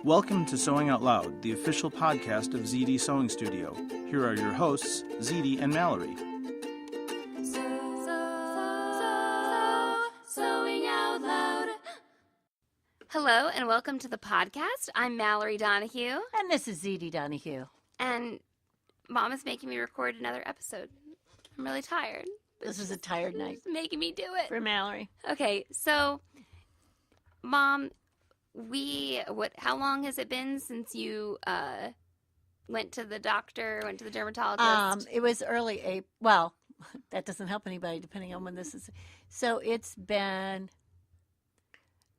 Welcome to Sewing Out Loud, the official podcast of ZD Sewing Studio. Here are your hosts, ZD and Mallory. Sewing Out Loud. Hello and welcome to the podcast. I'm Mallory Donahue. And this is ZD Donahue. And Mom is making me record another episode. I'm really tired. This is a tired night. It's making me do it. For Mallory. Okay, so, Mom, how long has it been since you went to the doctor, went to the dermatologist? It was early April. Well, that doesn't help anybody depending on when this is. So it's been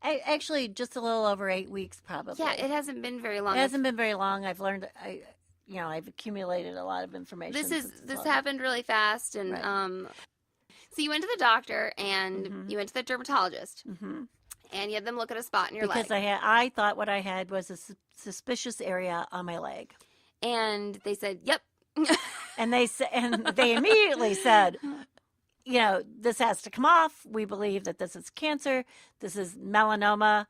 actually just a little over 8 weeks probably. Yeah, it hasn't been very long. It hasn't been very long. I've learned, I've accumulated a lot of information. This happened really fast. And right. So you went to the doctor and you went to the dermatologist. Mm-hmm. And you had them look at a spot in your leg. Because I thought what I had was a suspicious area on my leg. And they said, "Yep." And they immediately said, this has to come off. We believe that this is cancer. This is melanoma.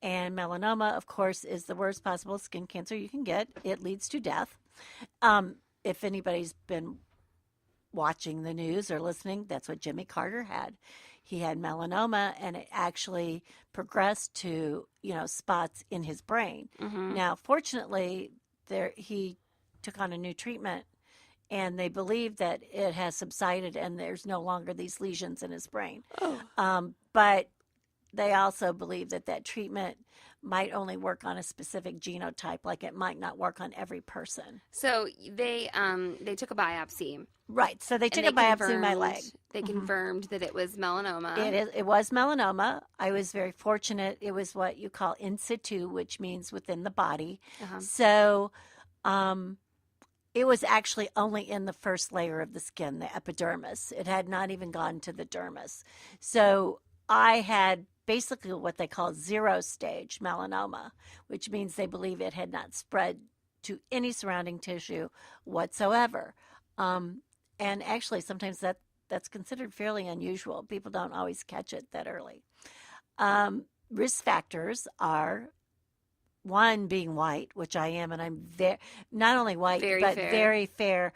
And melanoma, of course, is the worst possible skin cancer you can get. It leads to death. If anybody's been watching the news or listening, that's what Jimmy Carter had. He had melanoma, and it actually progressed to, spots in his brain. Mm-hmm. Now, fortunately, he took on a new treatment, and they believe that it has subsided and there's no longer these lesions in his brain. Oh. But they also believe that treatment might only work on a specific genotype, like it might not work on every person. So they took a biopsy. Right. So they took a biopsy of my leg. They confirmed that it was melanoma. It was melanoma. I was very fortunate. It was what you call in situ, which means within the body. Uh-huh. So it was actually only in the first layer of the skin, the epidermis. It had not even gone to the dermis. So I had basically what they call 0 stage melanoma, which means they believe it had not spread to any surrounding tissue whatsoever. And actually, sometimes that's considered fairly unusual. People don't always catch it that early. Risk factors are, one, being white, which I am, and I'm not only white, but very fair.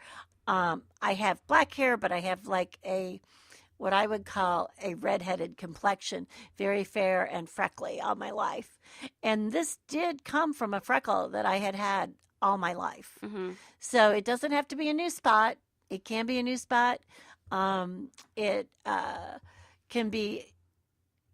I have black hair, but I have what I would call a redheaded complexion, very fair and freckly all my life. And this did come from a freckle that I had all my life. Mm-hmm. So it doesn't have to be a new spot. It can be a new spot. It can be,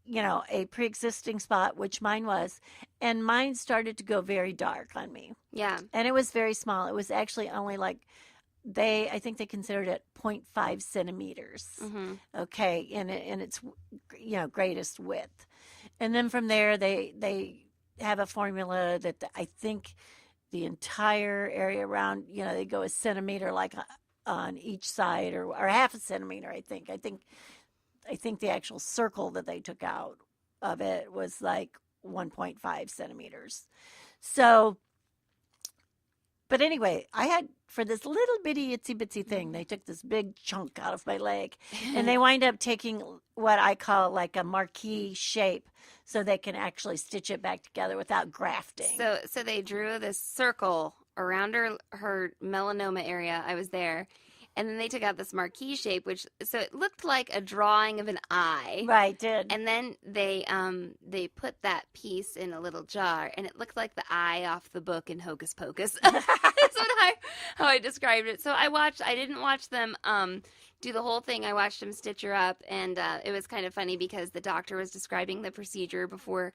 a pre-existing spot, which mine was. And mine started to go very dark on me. Yeah. And it was very small. It was actually only I think they considered it 0.5 centimeters. Mm-hmm. Okay. In its, greatest width. And then from there, they have a formula that I think the entire area around, they go a centimeter on each side or half a centimeter, I think. I think the actual circle that they took out of it was 1.5 centimeters. So, but anyway, I had, for this little bitty itsy bitsy thing, they took this big chunk out of my leg and they wind up taking what I call a marquee shape so they can actually stitch it back together without grafting. So they drew this circle around her melanoma area. I was there. And then they took out this marquee shape, so it looked like a drawing of an eye. Right, did. And then they put that piece in a little jar, and it looked like the eye off the book in Hocus Pocus. That's how I described it. So I didn't watch them do the whole thing. I watched them stitch her up, and it was kind of funny because the doctor was describing the procedure before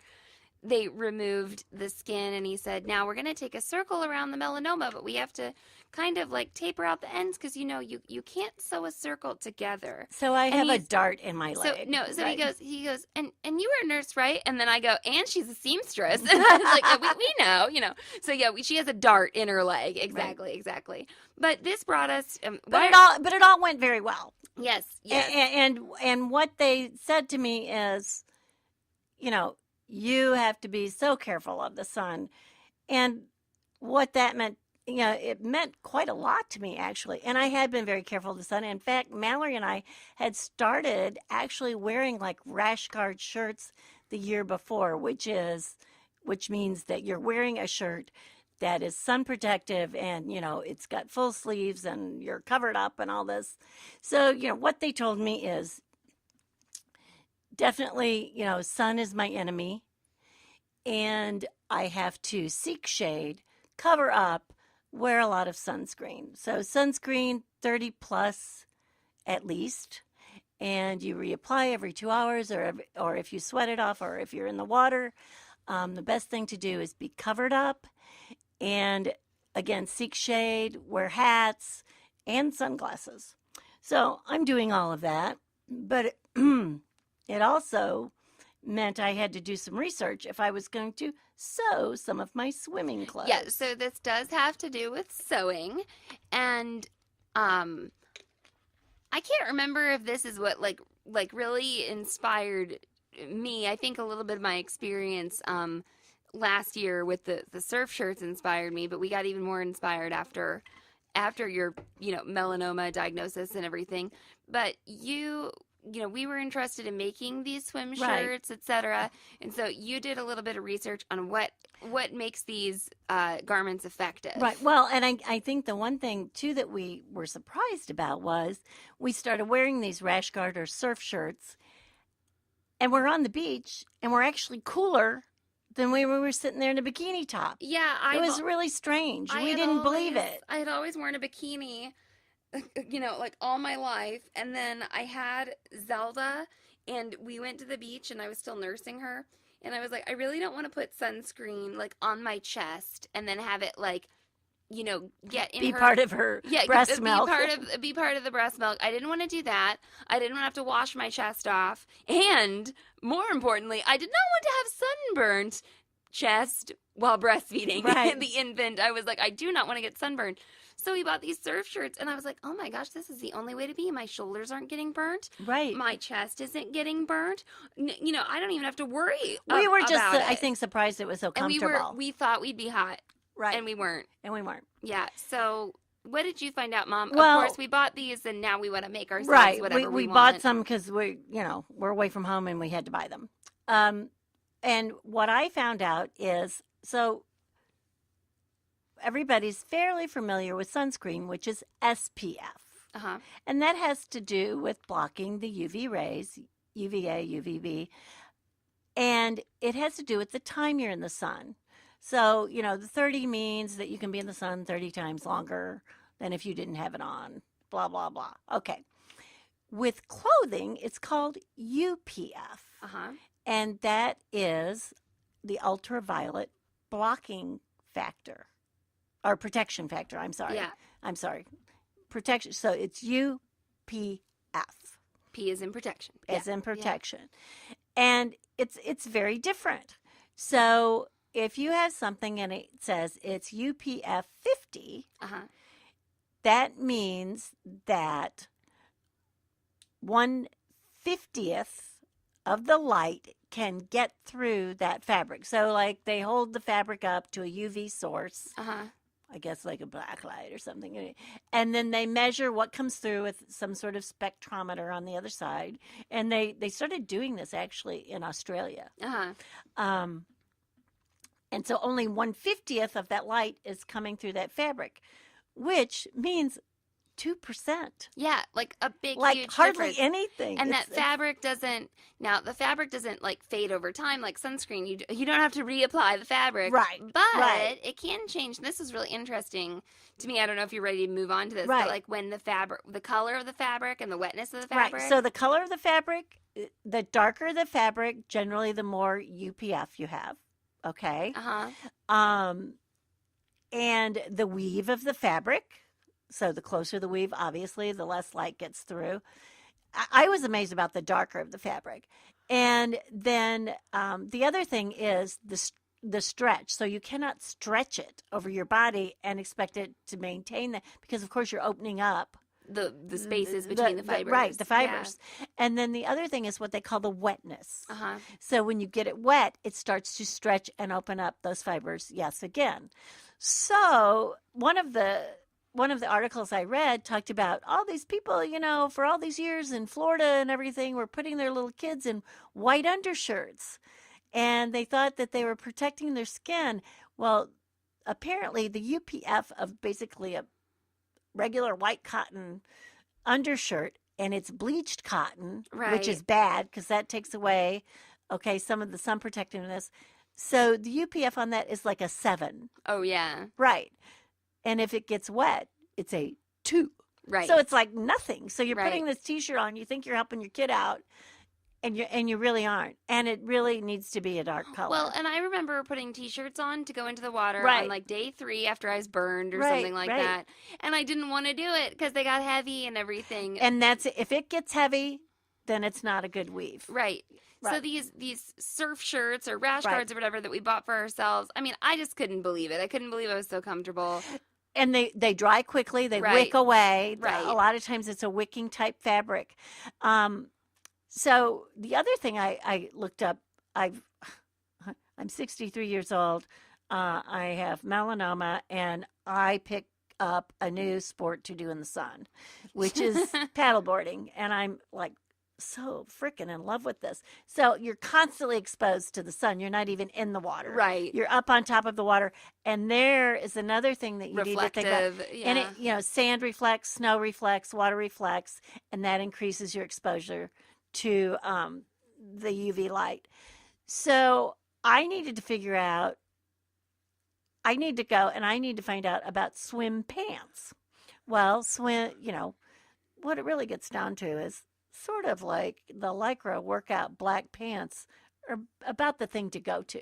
they removed the skin, and he said, now we're going to take a circle around the melanoma, but we have to kind of taper out the ends because, you can't sew a circle together. So I have a dart in my leg. So right. he goes, and you were a nurse, right? And then I go, and she's a seamstress. And I was like, we know. So yeah, she has a dart in her leg. Exactly. But this brought us. But it all went very well. Yes. And what they said to me is, you have to be so careful of the sun. And what that meant, it meant quite a lot to me, actually. And I had been very careful of the sun. In fact, Mallory and I had started actually wearing rash guard shirts the year before, which which means that you're wearing a shirt that is sun protective and, it's got full sleeves and you're covered up and all this. So, what they told me is definitely, sun is my enemy and I have to seek shade, cover up, wear a lot of sunscreen. So sunscreen 30 plus at least, and you reapply every 2 hours or if you sweat it off or if you're in the water. The best thing to do is be covered up and again, seek shade, wear hats and sunglasses. So I'm doing all of that, but it also meant I had to do some research if I was going to sew some of my swimming clothes. Yeah, so this does have to do with sewing, and I can't remember if this is what like really inspired me. I think a little bit of my experience last year with the surf shirts inspired me, but we got even more inspired after your melanoma diagnosis and everything. But we were interested in making these swim shirts, etc. And so you did a little bit of research on what makes these garments effective. Right. Well, and I think the one thing, too, that we were surprised about was we started wearing these rash guard or surf shirts, and we're on the beach, and we're actually cooler than we were sitting there in a bikini top. Yeah. It was really strange. We didn't believe it. I had always worn a bikini like all my life. And then I had Zelda and we went to the beach and I was still nursing her. And I was like, I really don't want to put sunscreen like on my chest and then have it like, get in part of her breast milk. Be part of the breast milk. I didn't want to do that. I didn't want to have to wash my chest off. And more importantly, I did not want to have sunburnt chest while breastfeeding the infant. I was like, I do not want to get sunburned. So we bought these surf shirts, and I was like, oh my gosh, this is the only way to be. My shoulders aren't getting burnt. Right. My chest isn't getting burnt. I don't even have to worry We were just, about I think, surprised it was so comfortable. And we thought we'd be hot. Right. And we weren't. Yeah. So what did you find out, Mom? Well, of course, we bought these, and now we want to make ourselves whatever we want. bought some because we're away from home, and we had to buy them. And what I found out is, so everybody's fairly familiar with sunscreen, which is SPF. Uh-huh. And that has to do with blocking the UV rays, UVA, UVB. And it has to do with the time you're in the sun. So, the 30 means that you can be in the sun 30 times longer than if you didn't have it on, blah, blah, blah. Okay. With clothing, it's called UPF. Uh-huh. And that is the ultraviolet blocking factor. Or protection factor, I'm sorry. Yeah. I'm sorry. Protection. So it's UPF. P is in protection. As in protection. Yeah. And it's very different. So if you have something and it says it's UPF 50, that means that 1/50th of the light can get through that fabric. So like they hold the fabric up to a UV source. I guess like a black light or something. And then they measure what comes through with some sort of spectrometer on the other side. And they started doing this actually in Australia. And so only 1/50th of that light is coming through that fabric, which means 2%. Yeah, like a big, like huge hardly difference. anything. And the fabric doesn't like fade over time like sunscreen. You don't have to reapply the fabric. Right. But it can change. This is really interesting to me. I don't know if you're ready to move on to this. Right. But like when the color of the fabric and the wetness of the fabric. Right. So the color of the fabric, the darker the fabric, generally the more UPF you have. Okay. And the weave of the fabric. So the closer the weave, obviously, the less light gets through. I was amazed about the darker of the fabric. And then the other thing is the stretch. So you cannot stretch it over your body and expect it to maintain that because, of course, you're opening up the spaces between the fibers. Right, the fibers. Yeah. And then the other thing is what they call the wetness. Uh-huh. So when you get it wet, it starts to stretch and open up those fibers, yes, again. So one of the articles I read talked about all these people, for all these years in Florida and everything, were putting their little kids in white undershirts. and they thought that they were protecting their skin. Well, apparently the UPF of basically a regular white cotton undershirt, and it's bleached cotton, which is Right. bad because that takes away, okay, some of the sun protectiveness. So the UPF on that is like a 7. Oh, yeah. Right. And if it gets wet, it's a 2. Right. So it's like nothing. So you're putting Right. this t-shirt on, you think you're helping your kid out, and you really aren't. And it really needs to be a dark color. Well, and I remember putting T-shirts on to go into the water on Right. like day 3 after I was burned or Right, something like right. that, and I didn't want to do it because they got heavy and everything. And that's if it gets heavy, then it's not a good weave. Right. So Right. these surf shirts or rash Right. guards or whatever that we bought for ourselves. I mean, I just couldn't believe it. I couldn't believe I was so comfortable. And they dry quickly. They Right. wick away. Right. A lot of times it's a wicking type fabric. So the other thing I looked up, I'm 63 years old. I have melanoma, and I pick up a new sport to do in the sun, which is paddleboarding. And I'm like so freaking in love with this. So you're constantly exposed to the sun. You're not even in the water. Right. You're up on top of the water. And there is another thing that you need to think about. Reflective. Yeah. And it, sand reflects, snow reflects, water reflects, and that increases your exposure to the UV light. So I needed to figure out, I need to go and I need to find out about swim pants. Well, what it really gets down to is sort of like the Lycra workout black pants are about the thing to go to.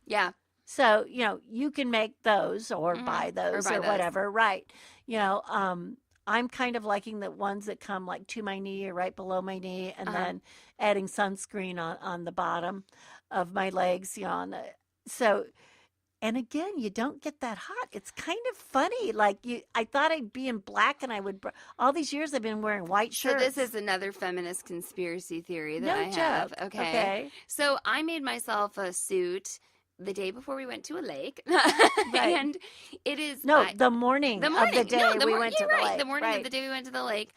Yeah. So, you can make those or buy those or buy those. whatever. Right. I'm kind of liking the ones that come like to my knee or right below my knee, and then adding sunscreen on the bottom of my legs, and again, you don't get that hot. It's kind of funny. Like I thought I'd be in black, and all these years I've been wearing white So shirts. this is another feminist conspiracy theory that no I have. joke. Okay. So I made myself a suit the day before we went to a lake. Right. And it is The morning of the day we went to the lake. The morning Right. of the day we went to the lake.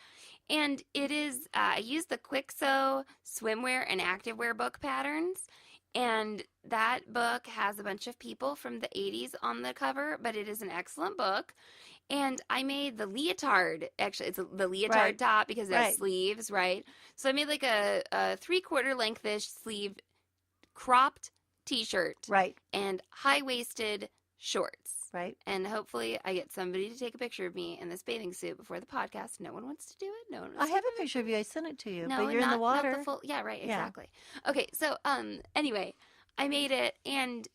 And it is I used the Quick Sew swimwear and activewear book patterns. And that book has a bunch of people from the 80s on the cover, but it is an excellent book. And I made the leotard, actually, it's the leotard Right. top because it has Right. sleeves, right? So I made like a 3/4 length-ish sleeve cropped t-shirt Right. and high-waisted shorts. Right. And hopefully I get somebody to take a picture of me in this bathing suit before the podcast. No one wants to do it. No one wants I to have do a picture of you. I sent it to you, no, but you're in the not water. the full. Yeah, right. Yeah. Exactly. Okay, so anyway, I made it, and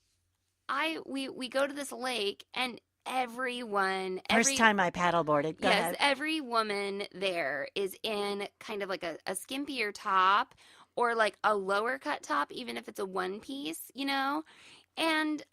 we go to this lake, and First time I paddleboarded. Go ahead. every woman there is in kind of like a skimpier top or like a lower cut top, even if it's a one piece, and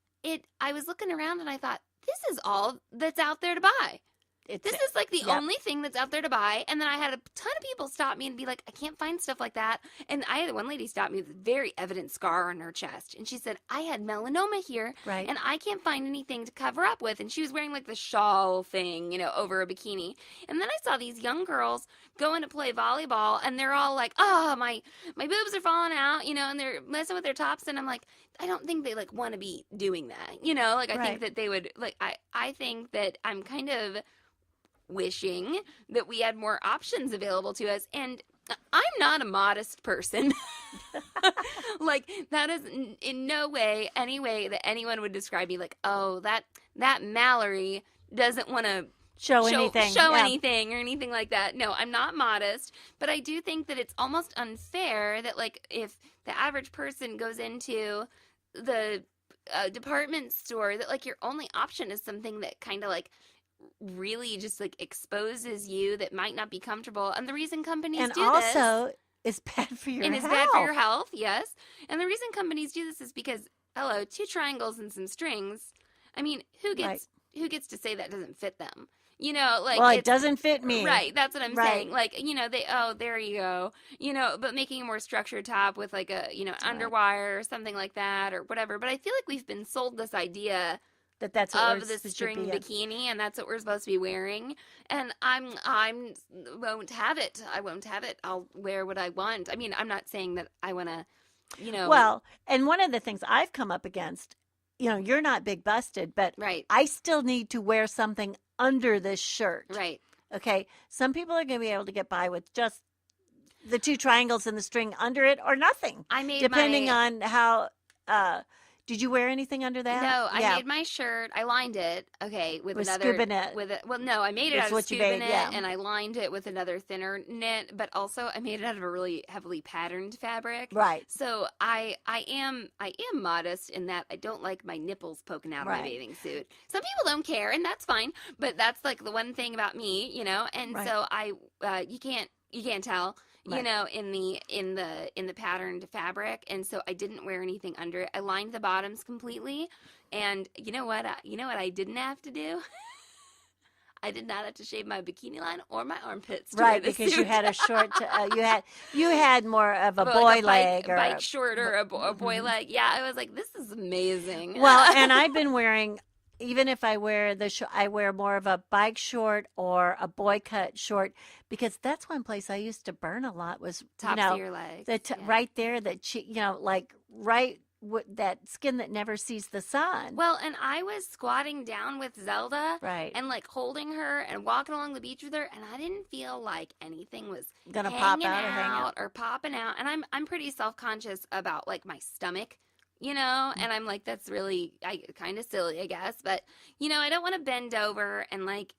I was looking around and I thought, this is all that's out there to buy. This is like the only thing that's out there to buy. And then I had a ton of people stop me and be like, I can't find stuff like that. And I had one lady stop me with a very evident scar on her chest. And she said, I had melanoma here. Right. And I can't find anything to cover up with. And she was wearing like the shawl thing, over a bikini. And then I saw these young girls going to play volleyball. And they're all like, oh, my boobs are falling out, and they're messing with their tops. And I'm like, I don't think they like want to be doing that. I think that they would I think that I'm kind of wishing that we had more options available to us, and I'm not a modest person. Like that is in no way any way that anyone would describe me like, oh, that Mallory doesn't want to show anything or anything like that. No, I'm not modest, but I do think that it's almost unfair that like if the average person goes into the department store, that like your only option is something that kind of like really just like exposes you, that might not be comfortable. And the reason companies And do also, this, it's bad for your and health. it's bad for your health, yes. And the reason companies do this is because, hello, 2 triangles and some strings. I mean, who gets to say that doesn't fit them? It doesn't fit me. Right, that's what I'm Right. saying. Like, there you go. But making a more structured top with like a, underwire or something like that or whatever. But I feel like we've been sold this idea That's what of the string bikini, and that's what we're supposed to be wearing. And I won't have it. I won't have it. I'll wear what I want. I mean, I'm not saying that I want to Well, and one of the things I've come up against, you're not big busted, but Right. I still need to wear something under this shirt. Right. Okay. Some people are going to be able to get by with just the 2 triangles and the string under it or nothing. I made depending on how, did you wear anything under that? No, I made my shirt. I lined it. Okay, with another scuba knit. Well, no, I made it That's out of what you scuba made, knit, yeah. and I lined it with another thinner knit. But also, I made it out of a really heavily patterned fabric. Right. So I am modest in that I don't like my nipples poking out of my bathing suit. Some people don't care, and that's fine. But that's like the one thing about me, And Right. so you can't tell. Right. In the patterned fabric, and so I didn't wear anything under it. I lined the bottoms completely, and you know what I didn't have to do? I did not have to shave my bikini line or my armpits. To wear the because suit. you had a short. You had more of a But boy like leg or bike short or a boy leg. Yeah, I was like, this is amazing. Well, and I've been wearing. Even if I wear I wear more of a bike short or a boy cut short, because that's one place I used to burn a lot was tops of your legs. Right there, that skin that never sees the sun. Well, and I was squatting down with Zelda, right, and like holding her and walking along the beach with her, and I didn't feel like anything was gonna pop out or hang out or popping out. And I'm pretty self-conscious about like my stomach. And I'm like, that's really kind of silly, I guess. But, I don't want to bend over and like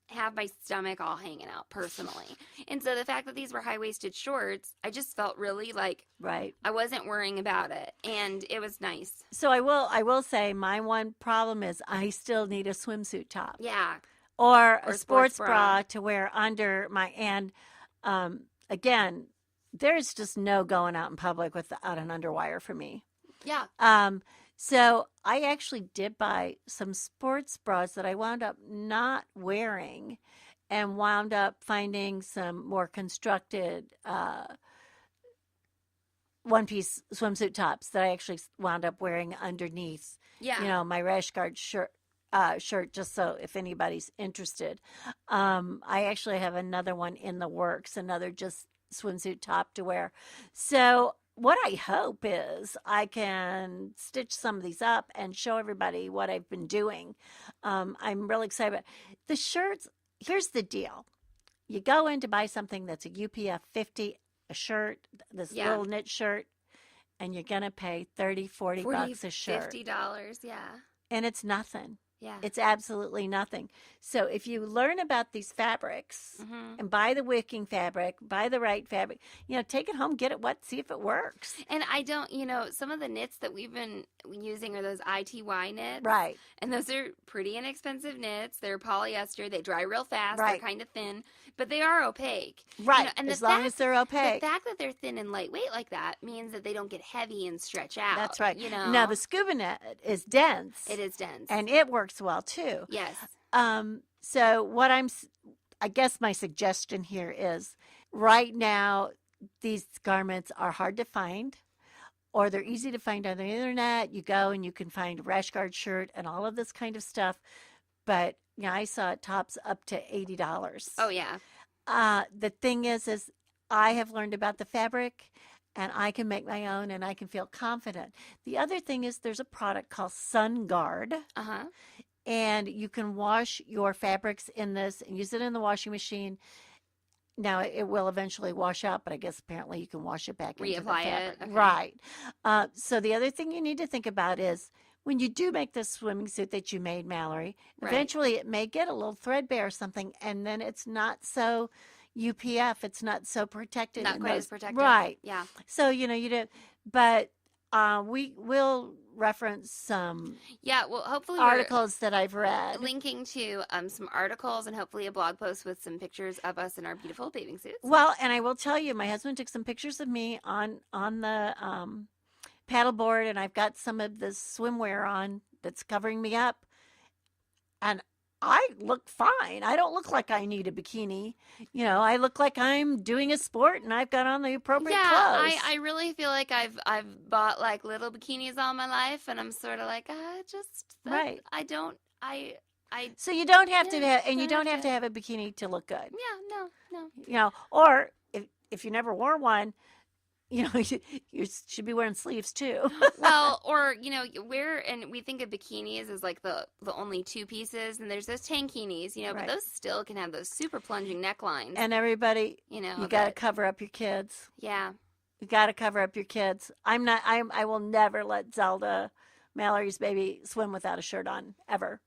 have my stomach all hanging out personally. And so the fact that these were high-waisted shorts, I just felt really like right. I wasn't worrying about it. And it was nice. So I will say my one problem is I still need a swimsuit top. Yeah. Or a sports bra to wear under and again, there's just no going out in public without an underwire for me. Yeah. So I actually did buy some sports bras that I wound up not wearing and wound up finding some more constructed one-piece swimsuit tops that I actually wound up wearing underneath, my rash guard shirt, just so if anybody's interested. I actually have another one in the works, another just swimsuit top to wear. So what I hope is I can stitch some of these up and show everybody what I've been doing. I'm really excited about the shirts. Here's the deal. You go in to buy something that's a UPF 50, a shirt, this little knit shirt, and you're going to pay $30, $40 a shirt. $50, yeah. And it's nothing. Yeah. It's absolutely nothing. So if you learn about these fabrics and buy the wicking fabric, buy the right fabric, take it home, get it wet, see if it works. And I don't, some of the knits that we've been using are those ITY knits. Right. And those are pretty inexpensive knits. They're polyester. They dry real fast. Right. They're kind of thin, but they are opaque. Right. And as long as they're opaque. The fact that they're thin and lightweight like that means that they don't get heavy and stretch out. That's right. Now, the scuba net is dense. It is dense. And it works well, too. Yes. So I guess my suggestion here is right now, these garments are hard to find, or they're easy to find on the internet. You go and you can find a rash guard shirt and all of this kind of stuff. But, I saw tops up to $80. Oh, yeah. The thing is I have learned about the fabric and I can make my own and I can feel confident. The other thing is there's a product called Sun Guard. Uh-huh. And you can wash your fabrics in this and use it in the washing machine. Now, it will eventually wash out, but I guess apparently you can wash it back into the Reapply fabric. it. Okay. Right. So the other thing you need to think about is when you do make this swimming suit that you made, Mallory, eventually it may get a little threadbare or something, and then it's not so UPF. It's not so protected. Not quite as protected. Right. Yeah. So, you do, but we will reference some hopefully articles that I've read. Linking to some articles and hopefully a blog post with some pictures of us in our beautiful bathing suits. Well, and I will tell you, my husband took some pictures of me on the paddleboard, and I've got some of this swimwear on that's covering me up, and I look fine. I don't look like I need a bikini. I look like I'm doing a sport and I've got on the appropriate clothes. I really feel like I've bought like little bikinis all my life, and I'm sort of like, right. So you don't have to have, and you don't have to have a bikini to look good. Yeah, no. Or if you never wore one, you know, you should be wearing sleeves too. Well, or, and we think of bikinis as like the only two pieces, and there's those tankinis, but Right. those still can have those super plunging necklines. And everybody, you got to that- cover up your kids. Yeah. You got to cover up your kids. I will never let Zelda, Mallory's baby, swim without a shirt on, ever.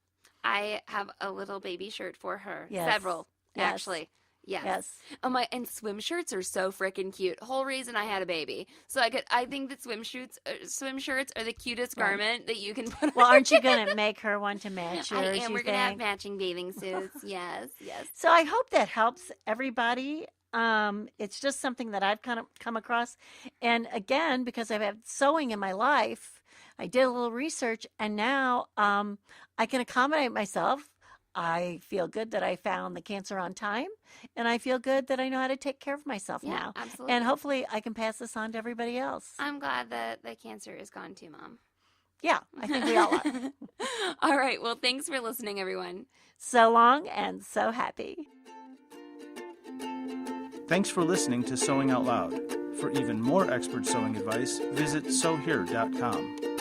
I have a little baby shirt for her. Yes. Several, Yes. actually. Yes. Yes. Oh and swim shirts are so freaking cute. Whole reason I had a baby. So I think that swim shirts are the cutest Right. garment that you can put Well, on. aren't you going to make her one to match yours? I am. you We're going to have think? matching bathing suits. Yes, yes. So I hope that helps everybody. It's just something that I've kind of come across. And again, because I've had sewing in my life, I did a little research, and now I can accommodate myself. I feel good that I found the cancer on time, and I feel good that I know how to take care of myself Yeah, now. absolutely. And hopefully I can pass this on to everybody else. I'm glad that the cancer is gone too, Mom. Yeah, I think we all are. All right. Well, thanks for listening, everyone. So long and so happy. Thanks for listening to Sewing Out Loud. For even more expert sewing advice, visit sewhere.com.